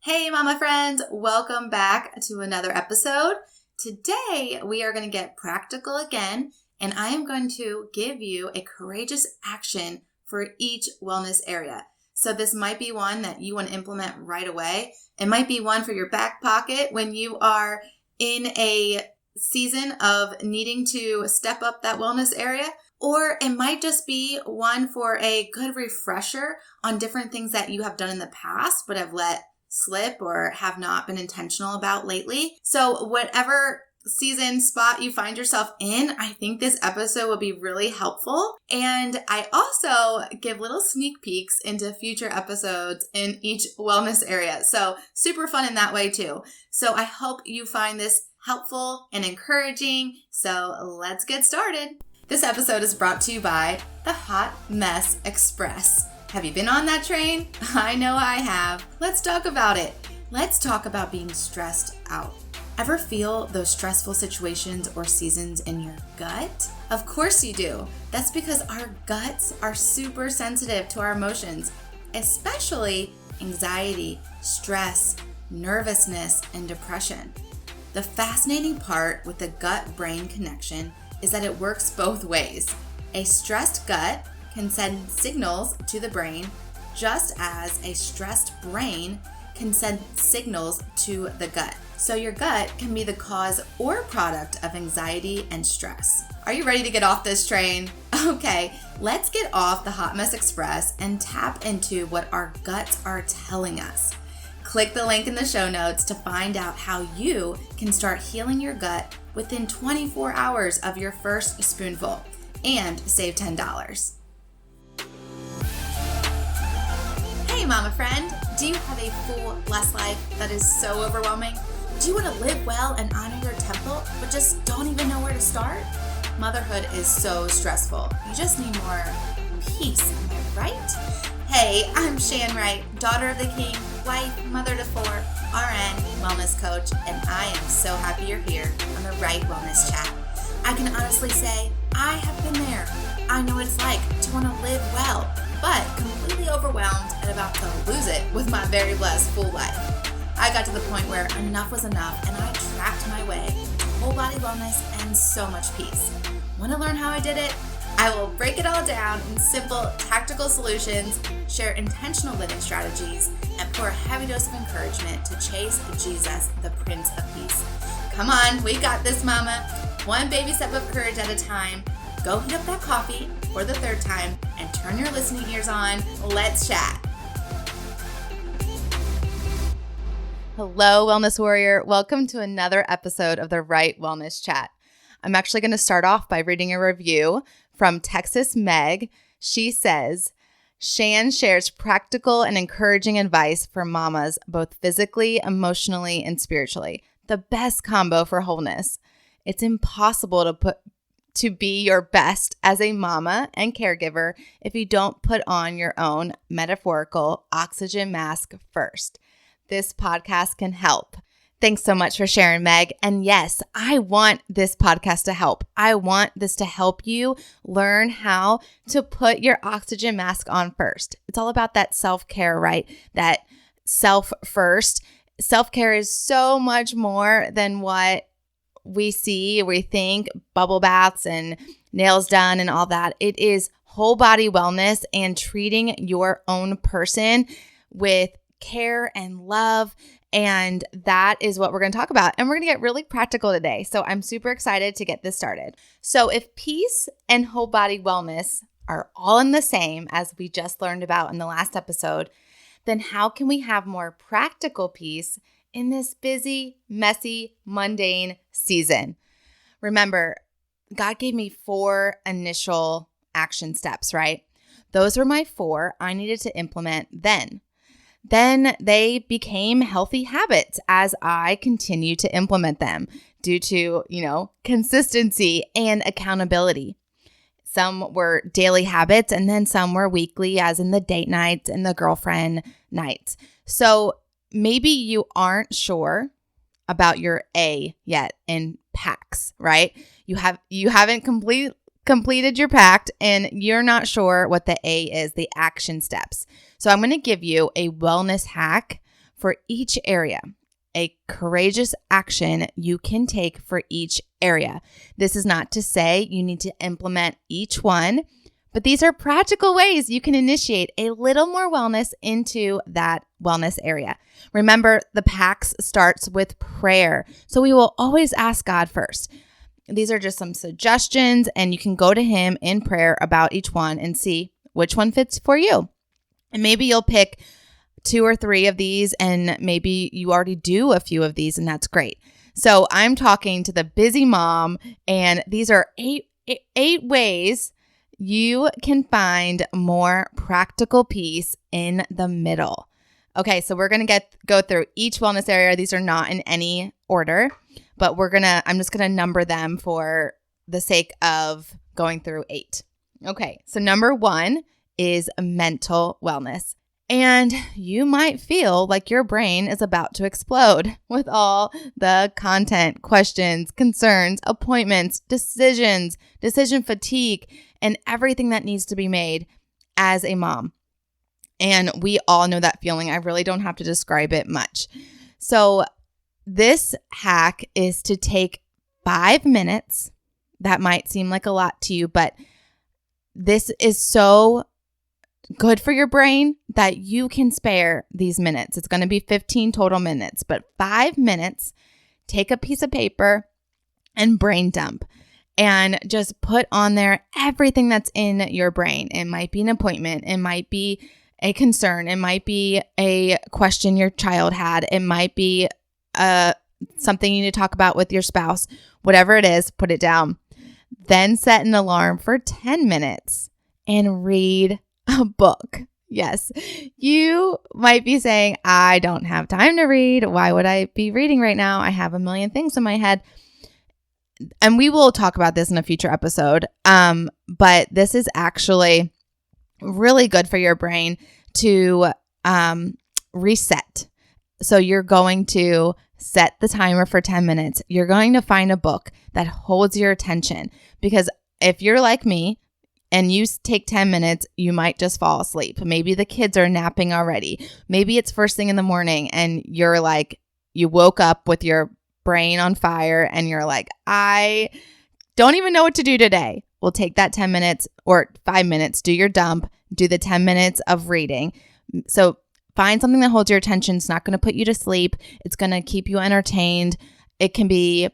Hey mama friends, welcome back to another episode. Today we are going to get practical again, and I am going to give you a courageous action for each wellness area. So this might be one that you want to implement right away. It might be one for your back pocket when you are in a season of needing to step up that wellness area. Or it might just be one for a good refresher on different things that you have done in the past but have let slip or have not been intentional about lately. So whatever season spot you find yourself in, I think this episode will be really helpful. And I also give little sneak peeks into future episodes in each wellness area. So super fun in that way too. So I hope you find this helpful and encouraging. So let's get started. This episode is brought to you by the Hot Mess Express. Have you been on that train? I know I have. Let's talk about it. Let's talk about being stressed out. Ever feel those stressful situations or seasons in your gut? Of course you do. That's because our guts are super sensitive to our emotions, especially anxiety, stress, nervousness, and depression. The fascinating part with the gut-brain connection is that it works both ways. A stressed gut can send signals to the brain, just as a stressed brain can send signals to the gut. So your gut can be the cause or product of anxiety and stress. Are you ready to get off this train? Okay, let's get off the Hot Mess Express and tap into what our guts are telling us. Click the link in the show notes to find out how you can start healing your gut within 24 hours of your first spoonful and save $10. Hey mama friend, do you have a full, blessed life that is so overwhelming? Do you want to live well and honor your temple, but just don't even know where to start? Motherhood is so stressful. You just need more peace, am I right? Hey, I'm Shan Wright, daughter of the king, wife, mother to 4, RN, wellness coach, and I am so happy you're here on the Right Wellness Chat. I can honestly say I have been there. I know what it's like to want to live well, but completely overwhelmed and about to lose it with my very blessed full life. I got to the point where enough was enough and I tracked my way to whole body wellness and so much peace. Want to learn how I did it? I will break it all down in simple, tactical solutions, share intentional living strategies, and pour a heavy dose of encouragement to chase Jesus, the Prince of Peace. Come on, we got this, mama. One baby step of courage at a time. Go heat up that coffee for the third time and turn your listening ears on. Let's chat. Hello, Wellness Warrior. Welcome to another episode of the Right Wellness Chat. I'm actually going to start off by reading a review from Texas Meg. She says, Shan shares practical and encouraging advice for mamas, both physically, emotionally, and spiritually. The best combo for wholeness. It's impossible to be your best as a mama and caregiver if you don't put on your own metaphorical oxygen mask first. This podcast can help. Thanks so much for sharing, Meg. And yes, I want this podcast to help. I want this to help you learn how to put your oxygen mask on first. It's all about that self-care, right? That self first. Self-care is so much more than what we see, we think, bubble baths and nails done and all that. It is whole body wellness and treating your own person with care and love. And that is what we're going to talk about. And we're going to get really practical today. So I'm super excited to get this started. So if peace and whole body wellness are all in the same, as we just learned about in the last episode, then how can we have more practical peace in this busy, messy, mundane season? Remember, God gave me 4 initial action steps, right? Those were my 4 I needed to implement then. Then they became healthy habits as I continue to implement them due to, consistency and accountability. Some were daily habits and then some were weekly, as in the date nights and the girlfriend nights. So maybe you aren't sure about your A yet in P.A.C.T.S, right? You haven't completed your P.A.C.T. and you're not sure what the A is, the action steps. So I'm going to give you a wellness hack for each area. A courageous action you can take for each area. This is not to say you need to implement each one, but these are practical ways you can initiate a little more wellness into that wellness area. Remember, the P.A.C.T.S starts with prayer, so we will always ask God first. These are just some suggestions, and you can go to Him in prayer about each one and see which one fits for you. And maybe you'll pick 2 or 3 of these, and maybe you already do a few of these, and that's great. So I'm talking to the busy mom, and these are eight ways you can find more practical peace in the middle. Okay, so we're going to go through each wellness area. These are not in any order, but I'm just going to number them for the sake of going through 8. Okay, so number 1 is mental wellness. And you might feel like your brain is about to explode with all the content, questions, concerns, appointments, decision fatigue, and everything that needs to be made as a mom. And we all know that feeling. I really don't have to describe it much. So this hack is to take 5 minutes. That might seem like a lot to you, but this is so good for your brain that you can spare these minutes. It's going to be 15 total minutes, but 5 minutes, take a piece of paper and brain dump and just put on there everything that's in your brain. It might be an appointment. It might be a concern. It might be a question your child had. It might be something you need to talk about with your spouse. Whatever it is, put it down. Then set an alarm for 10 minutes and read a book. Yes, you might be saying, I don't have time to read. Why would I be reading right now? I have a million things in my head. And we will talk about this in a future episode. But this is actually really good for your brain to reset. So you're going to set the timer for 10 minutes. You're going to find a book that holds your attention, because if you're like me, and you take 10 minutes, you might just fall asleep. Maybe the kids are napping already. Maybe it's first thing in the morning and you're like, you woke up with your brain on fire and you're like, I don't even know what to do today. Well, take that 10 minutes or 5 minutes, do your dump, do the 10 minutes of reading. So find something that holds your attention. It's not going to put you to sleep. It's going to keep you entertained. It can be,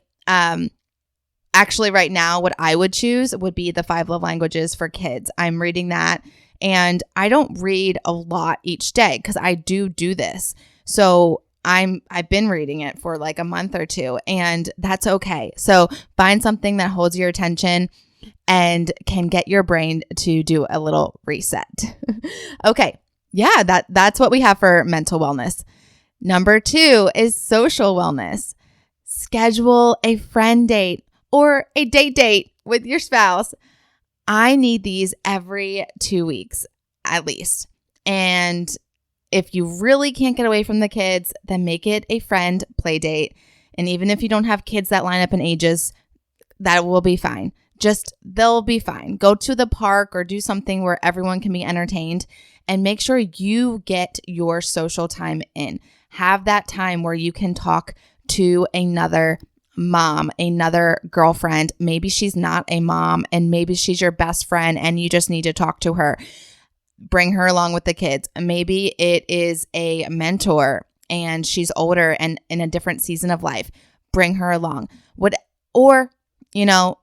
actually, right now, what I would choose would be the 5 Love Languages for Kids. I'm reading that, and I don't read a lot each day because I do this. So I've been reading it for like a month or 2, and that's okay. So find something that holds your attention and can get your brain to do a little reset. Okay, yeah, that's what we have for mental wellness. Number 2 is social wellness. Schedule a friend date or a date with your spouse. I need these every 2 weeks at least. And if you really can't get away from the kids, then make it a friend play date. And even if you don't have kids that line up in ages, that will be fine. They'll be fine. Go to the park or do something where everyone can be entertained, and make sure you get your social time in. Have that time where you can talk to another mom, another girlfriend. Maybe she's not a mom and maybe she's your best friend and you just need to talk to her. Bring her along with the kids. Maybe it is a mentor and she's older and in a different season of life. Bring her along.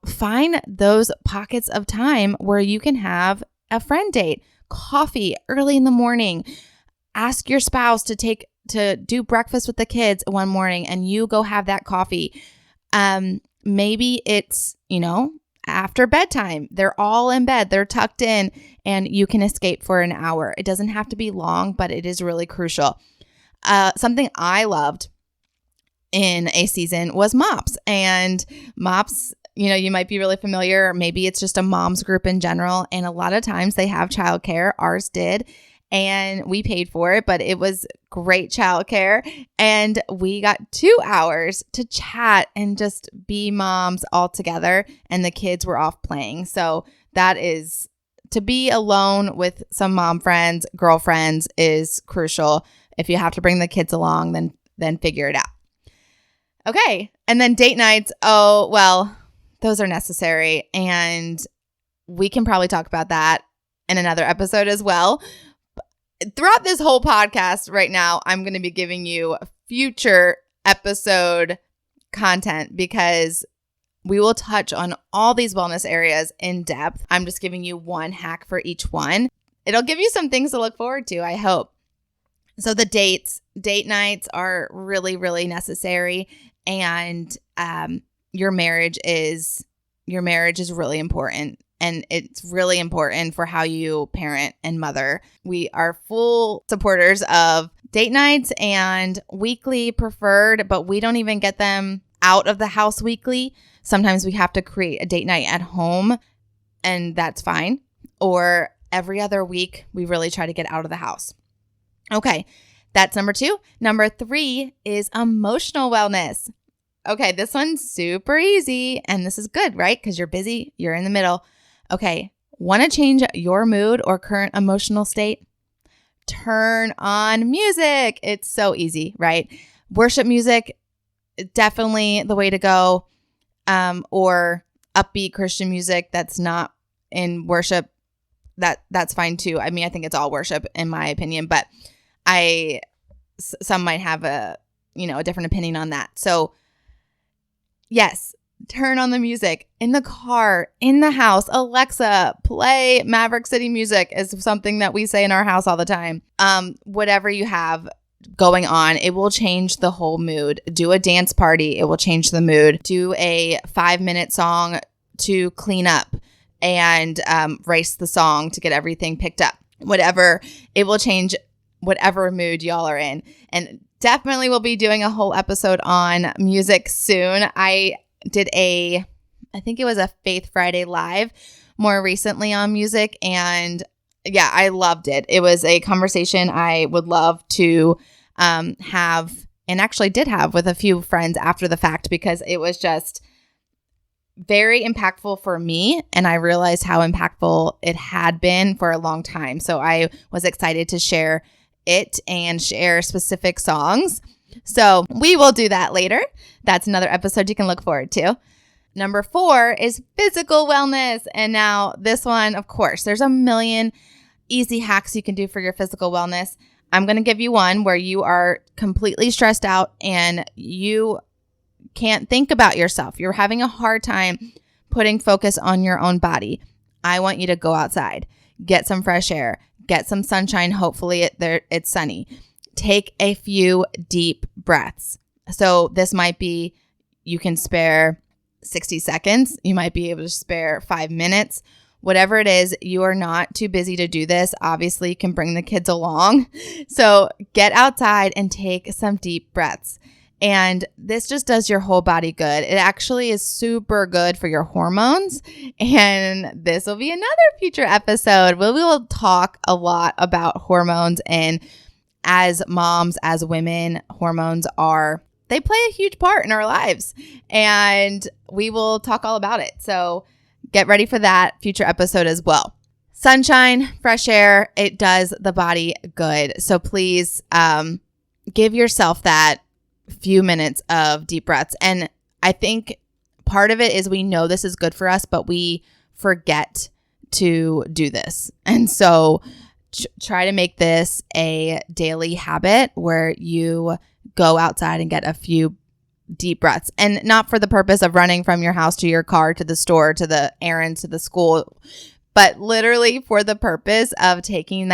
Find those pockets of time where you can have a friend date, coffee early in the morning. Ask your spouse to do breakfast with the kids one morning and you go have that coffee. Maybe it's, after bedtime, they're all in bed, they're tucked in, and you can escape for an hour. It doesn't have to be long, but it is really crucial. Something I loved in a season was MOPS, and MOPS, you might be really familiar. Maybe it's just a mom's group in general. And a lot of times they have childcare. Ours did. And we paid for it, but it was great childcare. And we got 2 hours to chat and just be moms all together. And the kids were off playing. So that is, to be alone with some mom friends, girlfriends is crucial. If you have to bring the kids along, then figure it out. Okay. And then date nights. Oh, well, those are necessary. And we can probably talk about that in another episode as well. Throughout this whole podcast right now, I'm going to be giving you future episode content because we will touch on all these wellness areas in depth. I'm just giving you one hack for each one. It'll give you some things to look forward to, I hope. So the date nights are really, really necessary. And your marriage is really important. And it's really important for how you parent and mother. We are full supporters of date nights and weekly preferred, but we don't even get them out of the house weekly. Sometimes we have to create a date night at home, and that's fine. Or every other week, we really try to get out of the house. Okay, that's number 2. Number 3 is emotional wellness. Okay, this one's super easy, and this is good, right? Because you're busy, you're in the middle. Okay, want to change your mood or current emotional state? Turn on music. It's so easy, right? Worship music, definitely the way to go. Or upbeat Christian music that's not in worship. That's fine too. I mean, I think it's all worship in my opinion, but some might have a different opinion on that. So yes, turn on the music in the car, in the house. Alexa, play Maverick City music is something that we say in our house all the time. Whatever you have going on, it will change the whole mood. Do a dance party. It will change the mood. Do a 5-minute song to clean up and race the song to get everything picked up. Whatever, it will change whatever mood y'all are in. And definitely we'll be doing a whole episode on music soon. I did I think it was a Faith Friday Live more recently on music. And yeah, I loved it. It was a conversation I would love to have, and actually did have with a few friends after the fact, because it was just very impactful for me. And I realized how impactful it had been for a long time. So I was excited to share it and share specific songs. So we will do that later. That's another episode you can look forward to. Number 4 is physical wellness. And now this one, of course, there's a million easy hacks you can do for your physical wellness. I'm going to give you one where you are completely stressed out and you can't think about yourself. You're having a hard time putting focus on your own body. I want you to go outside, get some fresh air, get some sunshine. Hopefully it's sunny. Take a few deep breaths. So this might be, you can spare 60 seconds. You might be able to spare 5 minutes. Whatever it is, you are not too busy to do this. Obviously, you can bring the kids along. So get outside and take some deep breaths. And this just does your whole body good. It actually is super good for your hormones. And this will be another future episode where we will talk a lot about hormones. And as moms, as women, hormones they play a huge part in our lives. And we will talk all about it. So get ready for that future episode as well. Sunshine, fresh air, it does the body good. So please give yourself that few minutes of deep breaths. And I think part of it is we know this is good for us, but we forget to do this. And so try to make this a daily habit where you go outside and get a few deep breaths, and not for the purpose of running from your house to your car, to the store, to the errands, to the school, but literally for the purpose of taking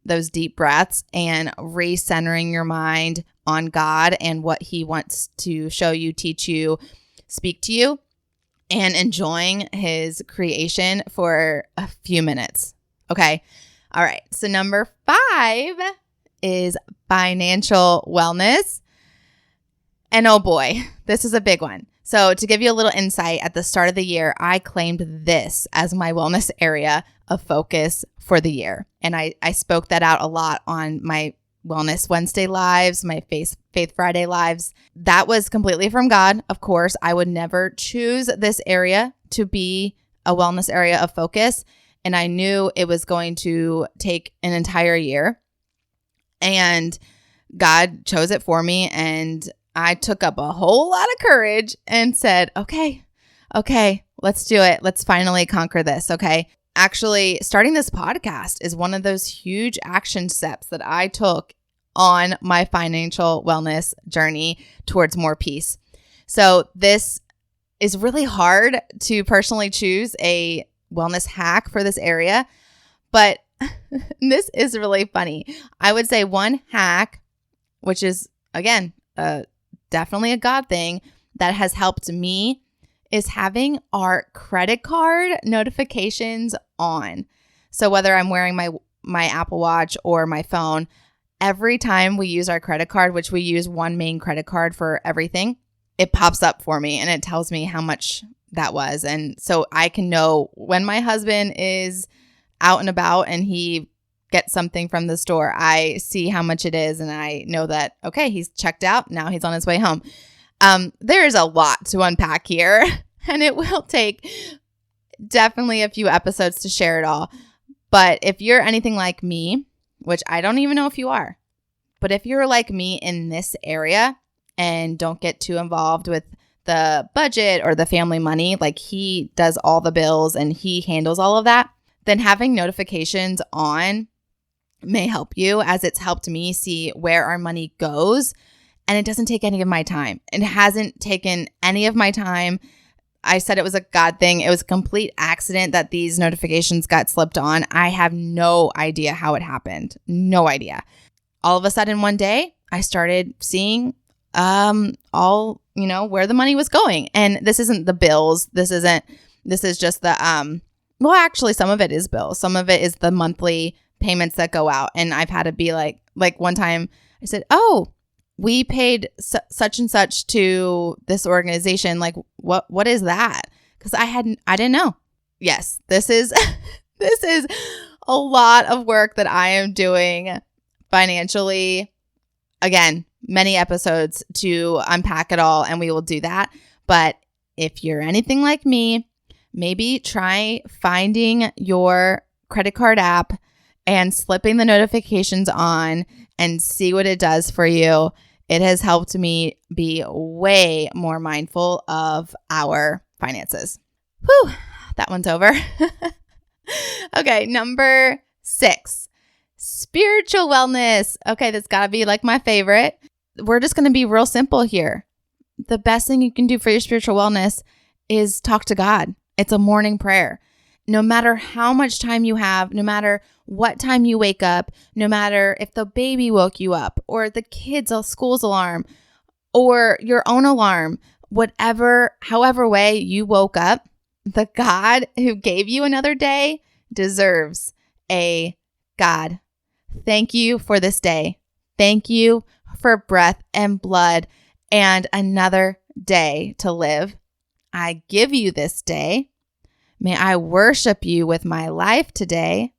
those deep breaths and recentering your mind on God and what He wants to show you, teach you, speak to you, and enjoying His creation for a few minutes. Okay. All right. So number 5 is financial wellness. And oh boy, this is a big one. So to give you a little insight, at the start of the year, I claimed this as my wellness area of focus for the year. And I spoke that out a lot on my Wellness Wednesday lives, my Faith Friday lives. That was completely from God. Of course, I would never choose this area to be a wellness area of focus. And I knew it was going to take an entire year. And God chose it for me, and I took up a whole lot of courage and said, okay, let's do it. Let's finally conquer this. Okay. Actually, starting this podcast is one of those huge action steps that I took on my financial wellness journey towards more peace. So this is really hard to personally choose a wellness hack for this area, but this is really funny. I would say one hack, which is, again, definitely a God thing that has helped me, is having our credit card notifications on. So whether I'm wearing my Apple Watch or my phone, every time we use our credit card, which we use one main credit card for everything, it pops up for me and it tells me how much that was. And so I can know when my husband is out and about and he gets something from the store, I see how much it is and I know that, okay, he's checked out. Now he's on his way home. There is a lot to unpack here, and it will take definitely a few episodes to share it all. But if you're anything like me, which I don't even know if you are, but if you're like me in this area and don't get too involved with the budget or the family money, like he does all the bills and he handles all of that, then having notifications on may help you, as it's helped me see where our money goes. And it doesn't take any of my time. It hasn't taken any of my time. I said it was a God thing. It was a complete accident that these notifications got slipped on. I have no idea how it happened. No idea. All of a sudden one day, I started seeing where the money was going. And this isn't the bills. This is just the, well, actually some of it is bills. Some of it is the monthly payments that go out. And I've had to be like one time I said, oh, we paid such and such to this organization. Like, what is that? Because I didn't know. Yes, this is a lot of work that I am doing financially. Again, many episodes to unpack it all, and we will do that. But if you're anything like me, maybe try finding your credit card app and slipping the notifications on and see what it does for you. It has helped me be way more mindful of our finances. Whew, that one's over. Okay, number 6, spiritual wellness. Okay, that's got to be like my favorite. We're just going to be real simple here. The best thing you can do for your spiritual wellness is talk to God. It's a morning prayer. No matter how much time you have, no matter what time you wake up, no matter if the baby woke you up or the kids' school's alarm or your own alarm, however way you woke up, the God who gave you another day deserves a God. Thank you for this day. Thank you for breath and blood and another day to live. I give you this day. May I worship you with my life today.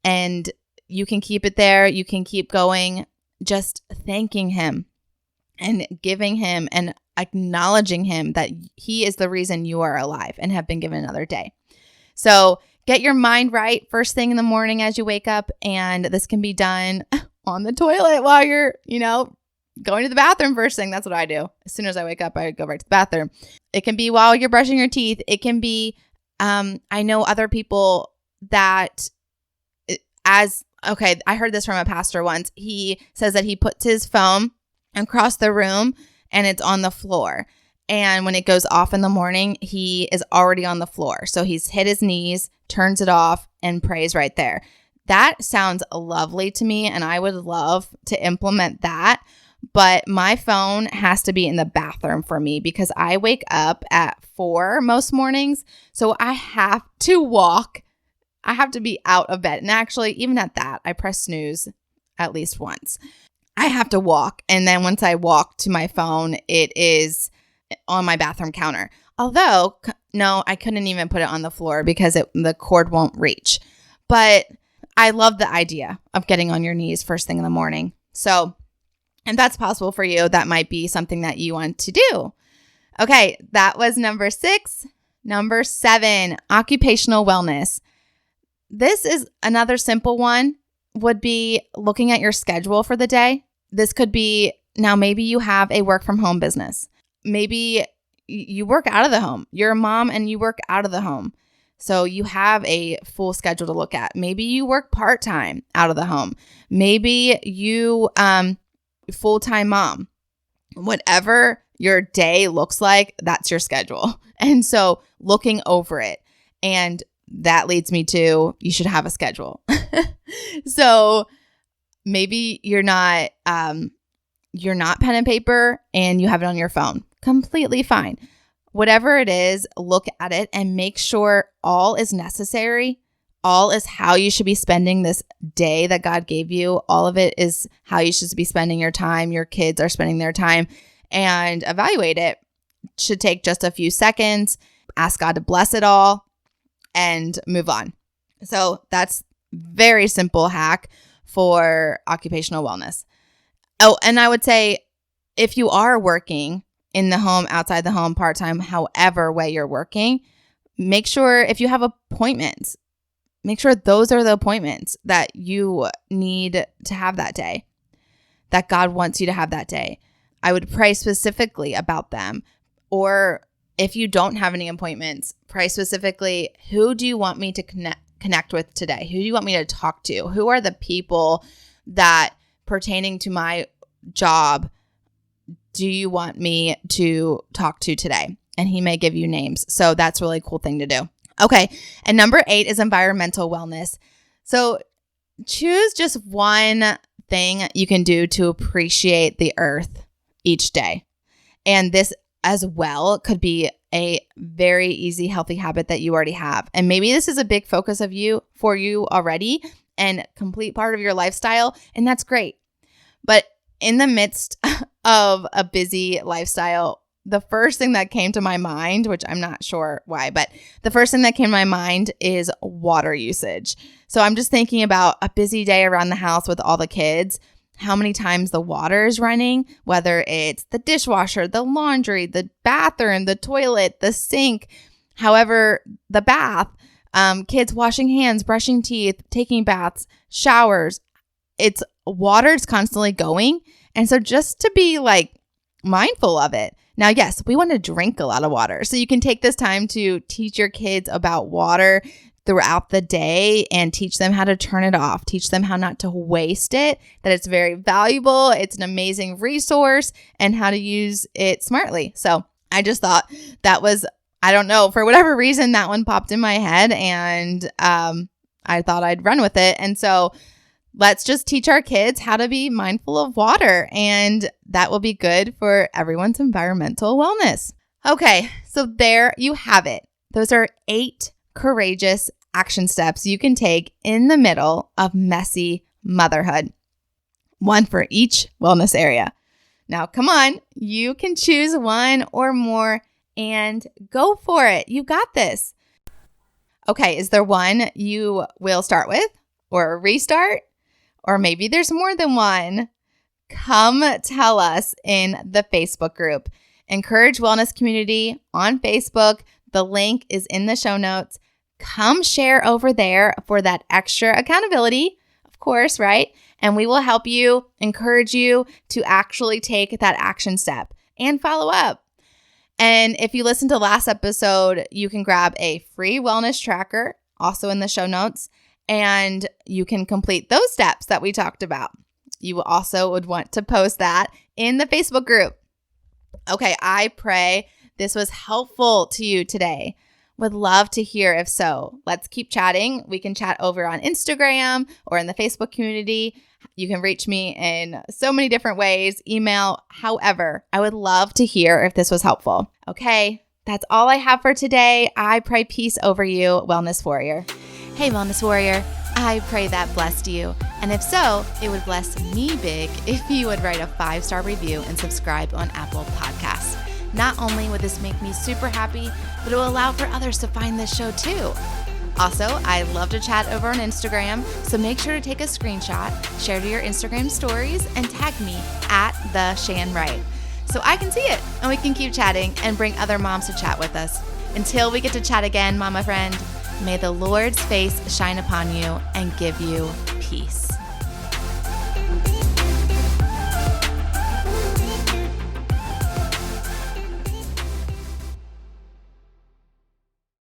And you can keep it there. You can keep going, just thanking him and giving him and acknowledging him that he is the reason you are alive and have been given another day. So get your mind right first thing in the morning as you wake up. And this can be done on the toilet while you're, going to the bathroom first thing. That's what I do. As soon as I wake up, I go right to the bathroom. It can be while you're brushing your teeth. It can be I know other people that I heard this from a pastor once. He says that he puts his phone across the room and it's on the floor. And when it goes off in the morning, he is already on the floor. So he's hit his knees, turns it off, and prays right there. That sounds lovely to me, and I would love to implement that. But my phone has to be in the bathroom for me because I wake up at 4 most mornings. So I have to walk. I have to be out of bed. And actually, even at that, I press snooze at least once. I have to walk. And then once I walk to my phone, it is on my bathroom counter. Although, no, I couldn't even put it on the floor because the cord won't reach. But I love the idea of getting on your knees first thing in the morning. So, and that's possible for you. That might be something that you want to do. Okay, that was number 6. Number 7, occupational wellness. This is another simple one, would be looking at your schedule for the day this could be, now maybe you have a work from home business. Maybe you work out of the home. You're a mom and you work out of the home. So you have a full schedule to look at. Maybe you work part-time out of the home. Maybe you full-time mom. Whatever your day looks like, that's your schedule. And so looking over it. And that leads me to, you should have a schedule. So maybe you're not pen and paper and you have it on your phone. Completely fine. Whatever it is, look at it and make sure all is necessary. All is how you should be spending this day that God gave you. All of it is how you should be spending your time. Your kids are spending their time, and evaluate it. Should take just a few seconds. Ask God to bless it all and move on. So that's very simple hack for occupational wellness. Oh, and I would say if you are working in the home, outside the home, part-time, however way you're working, make sure if you have appointments, make sure those are the appointments that you need to have that day, that God wants you to have that day. I would pray specifically about them. Or if you don't have any appointments, pray specifically, who do you want me to connect with today? Who do you want me to talk to? Who are the people that pertaining to my job do you want me to talk to today? And he may give you names. So that's a really cool thing to do. Okay. And number 8 is environmental wellness. So choose just one thing you can do to appreciate the earth each day. And this as well could be a very easy, healthy habit that you already have. And maybe this is a big focus for you already and complete part of your lifestyle. And that's great. But in the midst of a busy lifestyle, the first thing that came to my mind, which I'm not sure why, but the first thing that came to my mind is water usage. So I'm just thinking about a busy day around the house with all the kids, how many times the water is running, whether it's the dishwasher, the laundry, the bathroom, the toilet, the sink, however, the bath, kids washing hands, brushing teeth, taking baths, showers. It's water's constantly going. And so just to be mindful of it. Now, yes, we want to drink a lot of water. So you can take this time to teach your kids about water throughout the day and teach them how to turn it off, teach them how not to waste it, that it's very valuable, it's an amazing resource, and how to use it smartly. So I just thought that was, I don't know, for whatever reason, that one popped in my head, and I thought I'd run with it. And so let's just teach our kids how to be mindful of water, and that will be good for everyone's environmental wellness. Okay, so there you have it. Those are 8 courageous action steps you can take in the middle of messy motherhood. One for each wellness area. Now, come on, you can choose one or more and go for it. You got this. Okay, is there one you will start with or restart? Or maybe there's more than one. Come tell us in the Facebook group. Encourage Wellness Community on Facebook. The link is in the show notes. Come share over there for that extra accountability, of course, right? And we will help you, encourage you to actually take that action step and follow up. And if you listened to last episode, you can grab a free wellness tracker, also in the show notes, and you can complete those steps that we talked about. You also would want to post that in the Facebook group. Okay, I pray this was helpful to you today. Would love to hear if so. Let's keep chatting. We can chat over on Instagram or in the Facebook community. You can reach me in so many different ways, email, however. I would love to hear if this was helpful. Okay, that's all I have for today. I pray peace over you, Wellness Warrior. Hey, Wellness Warrior. I pray that blessed you. And if so, it would bless me big if you would write a 5-star review and subscribe on Apple Podcasts. Not only would this make me super happy, but it will allow for others to find this show too. Also, I love to chat over on Instagram, so make sure to take a screenshot, share to your Instagram stories, and tag me at @TheShanWright so I can see it and we can keep chatting and bring other moms to chat with us. Until we get to chat again, mama friend, may the Lord's face shine upon you and give you peace.